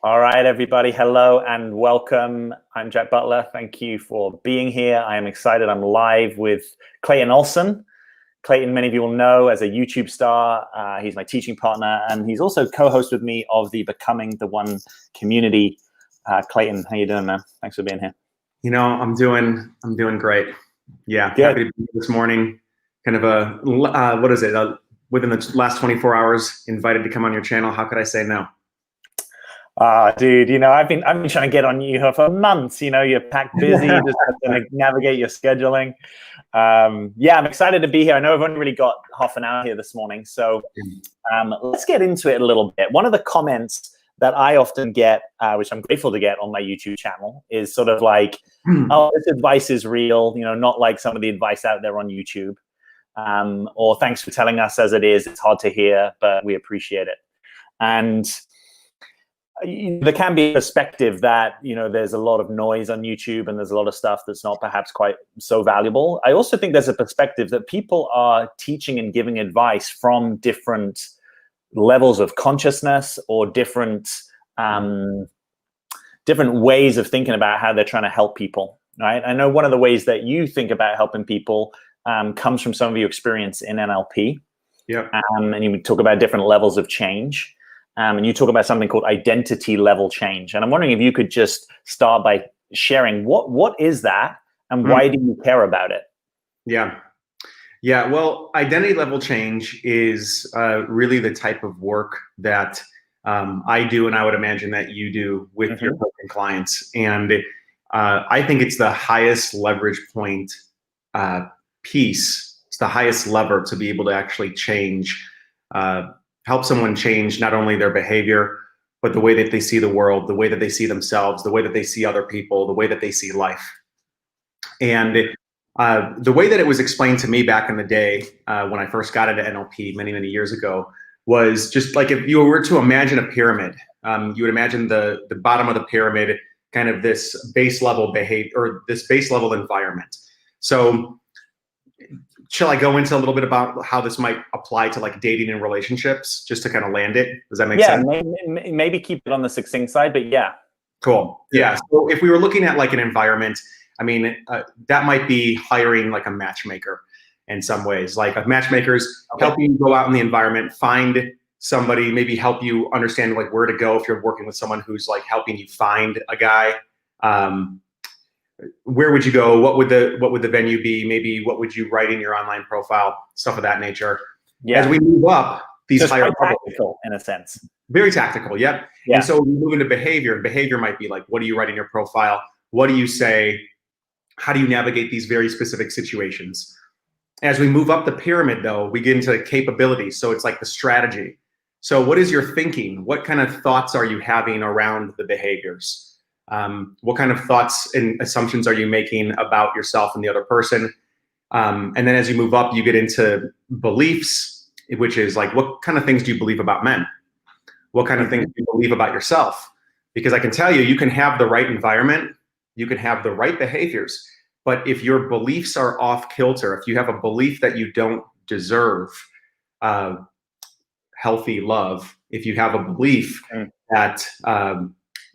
All right, everybody. Hello and welcome. I'm Jack Butler. Thank you for being here. I am excited. I'm live with Clayton Olson. Clayton, many of you will know as a YouTube star. He's my teaching partner, and he's also co-host with me of the Becoming the One community. Clayton, how you doing, man? Thanks for being here. You know, I'm doing great. Yeah, Good. happy to be here this morning. Kind of within the last 24 hours, invited to come on your channel. How could I say no? Dude, you know, I've been trying to get on you for months. You know, you're packed busy, you just have to navigate your scheduling. Yeah, I'm excited to be here. I know I've only really got half an hour here this morning, so let's get into it a little bit. One of the comments that I often get, which I'm grateful to get on my YouTube channel, is sort of like, oh, this advice is real, you know, not like some of the advice out there on YouTube. Or thanks for telling us as it is. It's hard to hear, but we appreciate it. And there can be a perspective that, you know, there's a lot of noise on YouTube and there's a lot of stuff that's not perhaps quite so valuable. I also think there's a perspective that people are teaching and giving advice from different levels of consciousness or different ways of thinking about how they're trying to help people, right? I know one of the ways that you think about helping people comes from some of your experience in NLP. Yeah. And you talk about different levels of change. And you talk about something called identity level change. And I'm wondering if you could just start by sharing what is that and why do you care about it? Yeah. Well, identity level change is really the type of work that I do, and I would imagine that you do with your coaching clients. And I think it's the highest leverage point piece. It's the highest lever to be able to actually change, help someone change not only their behavior, but the way that they see the world, the way that they see themselves, the way that they see other people, the way that they see life. And the way that it was explained to me back in the day when I first got into NLP many, many years ago was just like if you were to imagine a pyramid, you would imagine the bottom of the pyramid, kind of this base level behavior or this base level environment. So shall I go into a little bit about how this might apply to like dating and relationships, just to kind of land it? Does that make sense? Yeah, maybe keep it on the succinct side, but yeah. Cool. Yeah. So if we were looking at like an environment, I mean, that might be hiring like a matchmaker in some ways. Like a matchmaker's helping you go out in the environment, find somebody, maybe help you understand like where to go if you're working with someone who's like helping you find a guy. Where would you go? What would the venue be? Maybe what would you write in your online profile? Stuff of that nature. Yeah. As we move up, these higher tactical in a sense. Very tactical. Yep. Yeah. And so we move into behavior, and behavior might be like, what do you write in your profile? What do you say? How do you navigate these very specific situations? As we move up the pyramid, though, we get into capabilities. So it's like the strategy. So what is your thinking? What kind of thoughts are you having around the behaviors? What kind of thoughts and assumptions are you making about yourself and the other person? And then as you move up, you get into beliefs, which is like, what kind of things do you believe about men? What kind of things do you believe about yourself? Because I can tell you, you can have the right environment, you can have the right behaviors, but if your beliefs are off kilter, if you have a belief that you don't deserve healthy love, if you have a belief that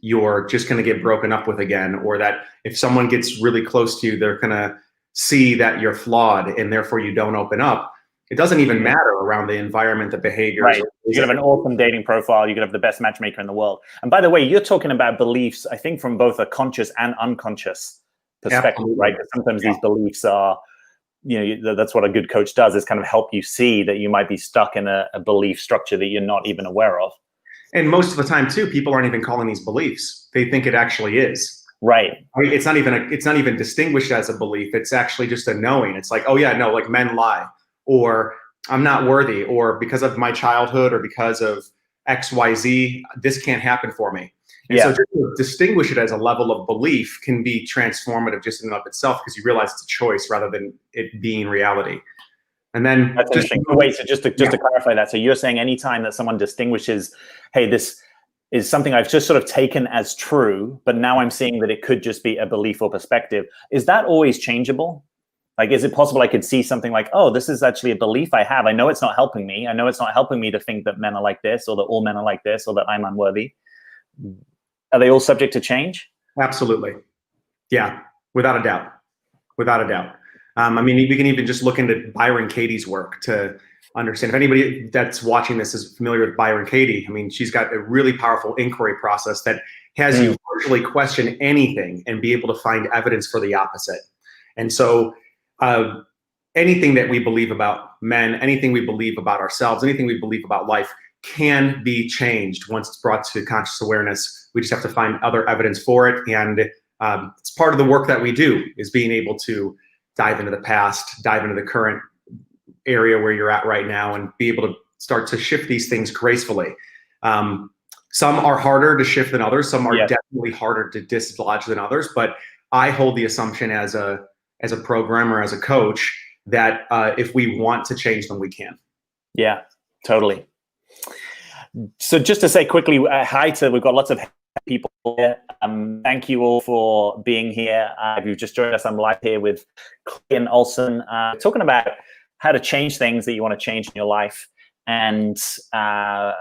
you're just going to get broken up with again, or that if someone gets really close to you, they're going to see that you're flawed and therefore you don't open up. It doesn't even matter around the environment, the behaviors. Right. You could have an awesome dating profile. You could have the best matchmaker in the world. And by the way, you're talking about beliefs, I think, from both a conscious and unconscious perspective, absolutely. Right? Because sometimes these beliefs are, you know, that's what a good coach does, is kind of help you see that you might be stuck in a belief structure that you're not even aware of. And most of the time too, people aren't even calling these beliefs. They think it actually is. Right. It's not even distinguished as a belief. It's actually just a knowing. It's like, oh yeah, no, like men lie, or I'm not worthy, or because of my childhood, or because of XYZ, this can't happen for me. And so just to distinguish it as a level of belief can be transformative just in and of itself, because you realize it's a choice rather than it being reality. And then that's interesting. Wait, so just to clarify that, so you're saying anytime that someone distinguishes, hey, this is something I've just sort of taken as true, but now I'm seeing that it could just be a belief or perspective, is that always changeable? Like, is it possible I could see something like, oh, this is actually a belief I have. I know it's not helping me. I know it's not helping me to think that men are like this, or that all men are like this, or that I'm unworthy. are they all subject to change? Absolutely. Yeah, without a doubt. Without a doubt. I mean, we can even just look into Byron Katie's work to understand. If anybody that's watching this is familiar with Byron Katie, I mean, she's got a really powerful inquiry process that has you virtually question anything and be able to find evidence for the opposite. And so anything that we believe about men, anything we believe about ourselves, anything we believe about life can be changed once it's brought to conscious awareness. We just have to find other evidence for it. And it's part of the work that we do, is being able to dive into the past, dive into the current area where you're at right now, and be able to start to shift these things gracefully. Some are harder to shift than others. Some are definitely harder to dislodge than others. But I hold the assumption as a programmer, as a coach, that if we want to change them, we can. Yeah, totally. So just to say quickly, hi to, we've got lots of people here. Thank you all for being here. If you've just joined us, I'm live here with Clayton Olson, talking about how to change things that you want to change in your life. And I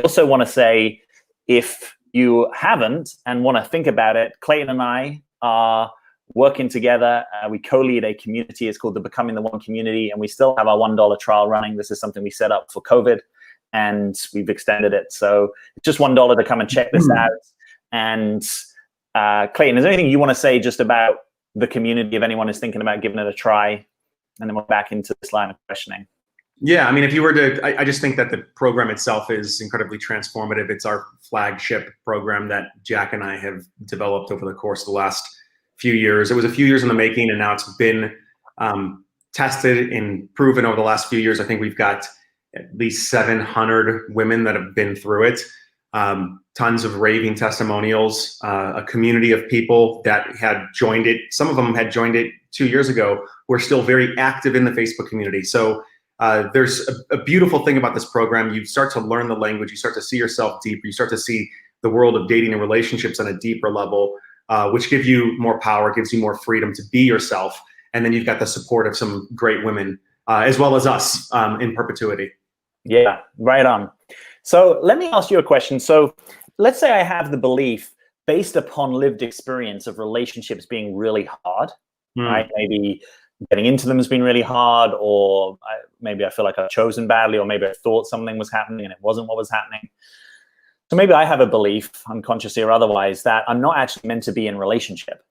also want to say, if you haven't and want to think about it, Clayton and I are working together. We co-lead a community. It's called the Becoming the One Community, and we still have our $1 trial running. This is something we set up for COVID, and we've extended it. So it's just $1 to come and check this out. And Clayton, is there anything you want to say just about the community if anyone is thinking about giving it a try? And then we're back into this line of questioning. Yeah, I mean, if you were to, I just think that the program itself is incredibly transformative. It's our flagship program that Jack and I have developed over the course of the last few years. It was a few years in the making, and now it's been tested and proven over the last few years. I think we've got at least 700 women that have been through it. Tons of raving testimonials, a community of people that had joined it. Some of them had joined it 2 years ago, who are still very active in the Facebook community. So there's a beautiful thing about this program. You start to learn the language, you start to see yourself deeper, you start to see the world of dating and relationships on a deeper level, which gives you more power, gives you more freedom to be yourself. And then you've got the support of some great women, as well as us, in perpetuity. Yeah, right on. So let me ask you a question. So let's say I have the belief, based upon lived experience, of relationships being really hard, right? Maybe getting into them has been really hard, or maybe I feel like I've chosen badly, or maybe I thought something was happening and it wasn't what was happening. So maybe I have a belief, unconsciously or otherwise, that I'm not actually meant to be in a relationship.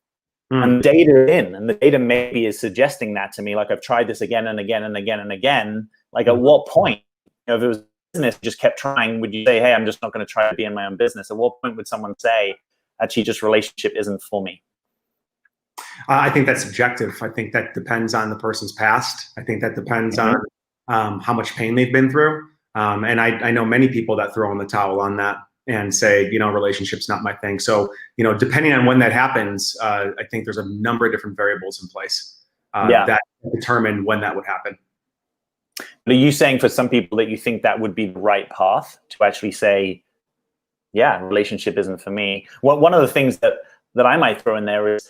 And the data and the data maybe is suggesting that to me. Like, I've tried this again and again and again and again. Like, at what point, if it was business, just kept trying, would you say, hey, I'm just not going to try to be in my own business? At what point would someone say, actually, just relationship isn't for me? I think that's subjective. I think that depends on the person's past. I think that depends on how much pain they've been through. And I know many people that throw in the towel on that and say, relationship's not my thing. So, depending on when that happens, I think there's a number of different variables in place that determine when that would happen. But are you saying for some people that you think that would be the right path to actually say, yeah, relationship isn't for me? One of the things that I might throw in there is,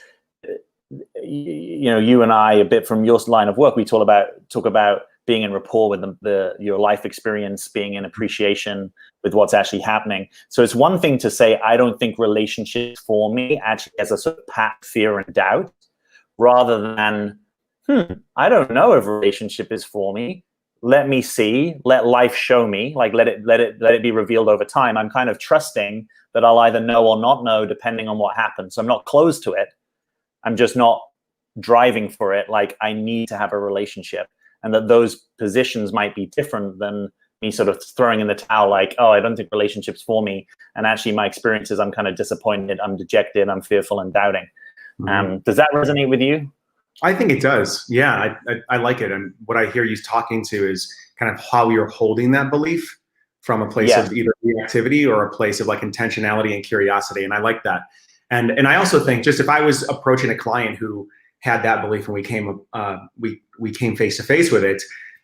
you and I, a bit from your line of work, we talk about being in rapport with your life experience, being in appreciation with what's actually happening. So it's one thing to say, I don't think relationships for me, actually as a sort of pat fear and doubt, rather than, I don't know if a relationship is for me. Let me see, let life show me, like let it be revealed over time. I'm kind of trusting that I'll either know or not know depending on what happens. So I'm not closed to it. I'm just not driving for it. Like, I need to have a relationship, and that those positions might be different than me sort of throwing in the towel, like, oh, I don't think relationships for me. And actually my experience is I'm kind of disappointed, I'm dejected, I'm fearful and doubting. Does that resonate with you? I think it does. Yeah, I like it. And what I hear you talking to is kind of how you're holding that belief from a place of either reactivity or a place of like intentionality and curiosity. And I like that. And I also think, just if I was approaching a client who had that belief and we came face to face with it,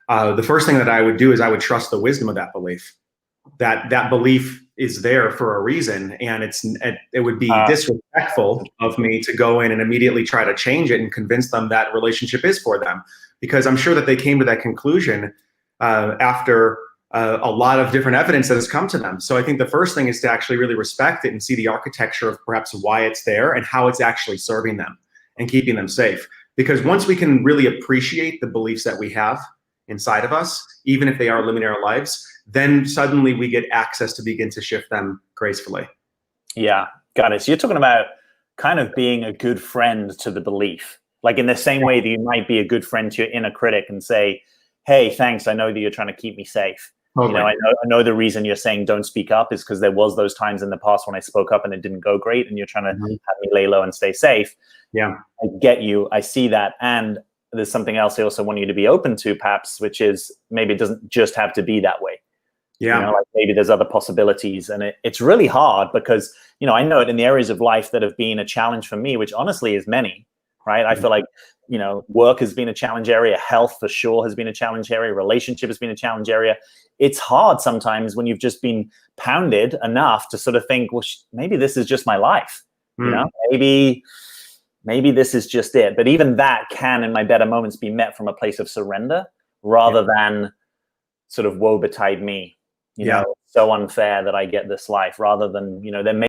the first thing that I would do is I would trust the wisdom of that belief. That belief is there for a reason, and it would be disrespectful of me to go in and immediately try to change it and convince them that relationship is for them, because I'm sure that they came to that conclusion after a lot of different evidence that has come to them. So I think the first thing is to actually really respect it and see the architecture of perhaps why it's there and how it's actually serving them and keeping them safe. Because once we can really appreciate the beliefs that we have inside of us, even if they are limiting our lives, then suddenly we get access to begin to shift them gracefully. Yeah, got it. So you're talking about kind of being a good friend to the belief, like in the same way that you might be a good friend to your inner critic and say, hey, thanks, I know that you're trying to keep me safe. Okay. You know, I know the reason you're saying don't speak up is because there was those times in the past when I spoke up and it didn't go great, and you're trying to have me lay low and stay safe. Yeah, I get you. I see that. And there's something else I also want you to be open to, perhaps, which is maybe it doesn't just have to be that way. Yeah, you know, like maybe there's other possibilities, and it's really hard because, you know, I know it in the areas of life that have been a challenge for me, which honestly is many, right? I feel like, you know, work has been a challenge area. Health for sure has been a challenge area. Relationship has been a challenge area. It's hard sometimes when you've just been pounded enough to sort of think, well, maybe this is just my life. You know, maybe this is just it. But even that can, in my better moments, be met from a place of surrender rather than sort of woe betide me. You know, it's so unfair that I get this life, rather than, you know, there may